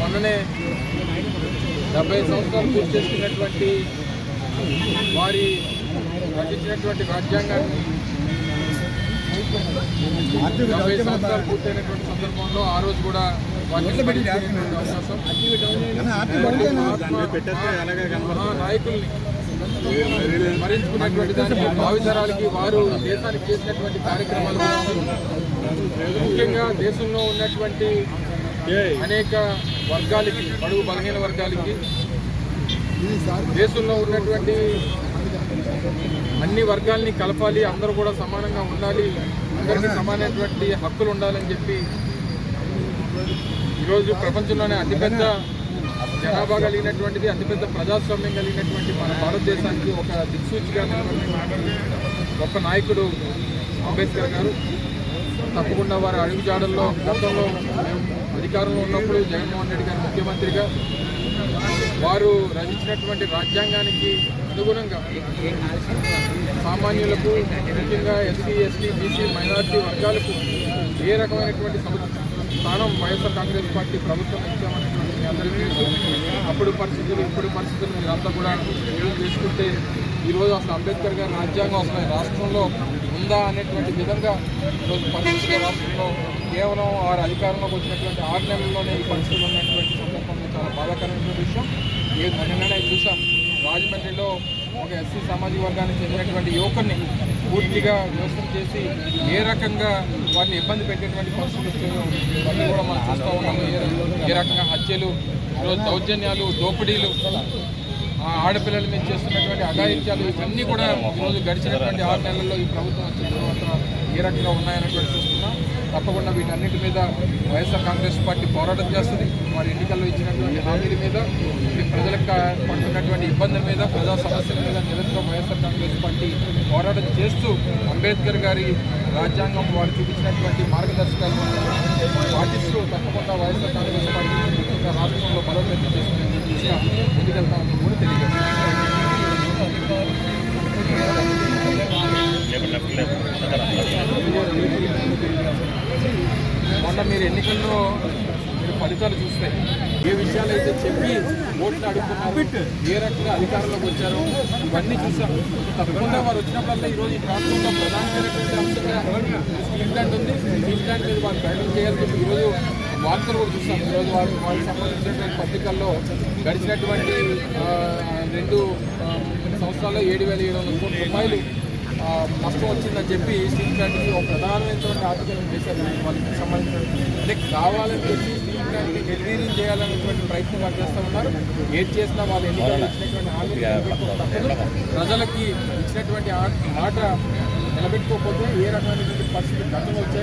మొన్ననే 70 సంవత్సరాలు పూర్తి చేసుకున్నటువంటి వారి రచించినటువంటి రాజ్యాంగాన్ని 70 సంవత్సరాలు పూర్తయినటువంటి సందర్భంలో ఆ రోజు కూడా వాటిని పరిశీలించేటువంటి అవకాశం నాయకుల్ని స్మరించుకునేటువంటి దానికి భావితరాలకి వారు దేశానికి చేసినటువంటి కార్యక్రమాలు ముఖ్యంగా దేశంలో ఉన్నటువంటి అనేక వర్గాలకి బడుగు బలహీన వర్గాలకి దేశంలో ఉన్నటువంటి అన్ని వర్గాల్ని కలపాలి, అందరూ కూడా సమానంగా ఉండాలి, అందరికీ సమానమైనటువంటి హక్కులు ఉండాలని చెప్పి ఈరోజు ప్రపంచంలోనే అతిపెద్ద జనాభా కలిగినటువంటిది, అతిపెద్ద ప్రజాస్వామ్యం కలిగినటువంటి మన భారతదేశానికి ఒక దిక్సూచిగా గొప్ప నాయకుడు అంబేద్కర్ గారు. తప్పకుండా వారి అడుగుజాడల్లో గతంలో అధికారంలో ఉన్నప్పుడు జగన్మోహన్ రెడ్డి గారు ముఖ్యమంత్రిగా వారు రచించినటువంటి రాజ్యాంగానికి అనుగుణంగా సామాన్యులకు, ముఖ్యంగా ఎస్సీ, ఎస్టీ, బీసీ, మైనారిటీ వర్గాలకు ఏ రకమైనటువంటి స్థానం వైఎస్ఆర్ కాంగ్రెస్ పార్టీ ప్రభుత్వం ఇచ్చామనేటువంటి మీ అందరికీ తెలుసు. అప్పుడు పరిస్థితులు ఇప్పుడు పరిస్థితులు మీరంతా కూడా చేసుకుంటే ఈరోజు అసలు అంబేద్కర్ గారి రాజ్యాంగం అసలు రాష్ట్రంలో ఉందా అనేటువంటి విధంగా ఈరోజు పరిస్థితుల రాష్ట్రంలో కేవలం వారి అధికారంలోకి వచ్చినటువంటి 6 నెలల్లోనే ఈ పరిస్థితులు ఉన్నటువంటి సందర్భంలో చాలా బాధాకరమైనటువంటి విషయం. నిన్ననే చూసాం, రాజమండ్రిలో ఒక ఎస్సీ సామాజిక వర్గానికి చెందినటువంటి యువకుడిని పూర్తిగా వ్యవస్థ చేసి ఏ రకంగా వారిని ఇబ్బంది పెట్టేటువంటి పరిస్థితులు ఇవన్నీ కూడా మనం చూస్తూ ఉన్నాము. ఏ రకంగా హత్యలు, ఈరోజు దౌర్జన్యాలు, దోపిడీలు, ఆడపిల్లల మీద చేస్తున్నటువంటి అఘాయిత్యాలు ఇవన్నీ కూడా ఈరోజు గడిచినటువంటి 6 నెలల్లో ఈ ప్రభుత్వం వచ్చిన తర్వాత ఏ రకంగా ఉన్నాయన్నటువంటి చూస్తున్నాం. తప్పకుండా వీటన్నిటి మీద వైఎస్ఆర్ కాంగ్రెస్ పార్టీ పోరాటం చేస్తుంది. వారి ఎన్నికల్లో ఇచ్చినటువంటి హామీల మీద, ప్రజలకు పడుతున్నటువంటి ఇబ్బందుల మీద, ప్రజా సమస్యల మీద నిరంతరం వైఎస్ఆర్ కాంగ్రెస్ పార్టీ పోరాటం చేస్తూ అంబేద్కర్ గారి రాజ్యాంగం వారు చూపించినటువంటి మార్గదర్శకాలను పాటిస్తూ తప్పకుండా వైఎస్ఆర్ కాంగ్రెస్ పార్టీ ముఖ్యంగా రాష్ట్రంలో బలోపేతం చేసుకునే దిశగా ముందుకెళ్తామని కూడా తెలియజేస్తారు. మొన్న మీరు ఎన్నికల్లో మీరు ఫలితాలు చూస్తే ఏ విషయాలు అయితే చెప్పి ఓట్లు అడుగుతున్నారు, ఏ రకంగా అధికారంలోకి వచ్చారో ఇవన్నీ చూసాం. తప్పకుండా వారు వచ్చినప్పుడల్లా ఈరోజు ఈ రాష్ట్రంలో ప్రధానమైనటువంటి అంశంగా స్టీల్ ప్లాంట్ ఉంది. స్టీల్ ప్లాంట్ మీద వారు ప్రకటన చేయాలని ఈరోజు వార్తలు కూడా చూసాం. ఈరోజు వారికి సంబంధించినటువంటి పత్రికల్లో గడిచినటువంటి 2 సంవత్సరాల్లో 7,700 కోట్ల రూపాయలు నష్టం వచ్చిందని చెప్పి స్టీల్ ప్లాంట్కి ఒక ప్రధానమైనటువంటి ఆర్థికం చేశారు. వాళ్ళకి సంబంధించిన అంటే కావాలని చెప్పి స్టీల్ ప్లాంట్ని నిర్వీర్యం చేయాలనేటువంటి ప్రయత్నం వాళ్ళు చేస్తూ ఉన్నారు. ఏది చేసినా వాళ్ళు ఎన్నికల్లో ఇచ్చినటువంటి హామీ ప్రజలకి ఇచ్చినటువంటి మాట నిలబెట్టుకోకపోతే ఏ రకమైనటువంటి పరిస్థితి గతంలో వచ్చాయి.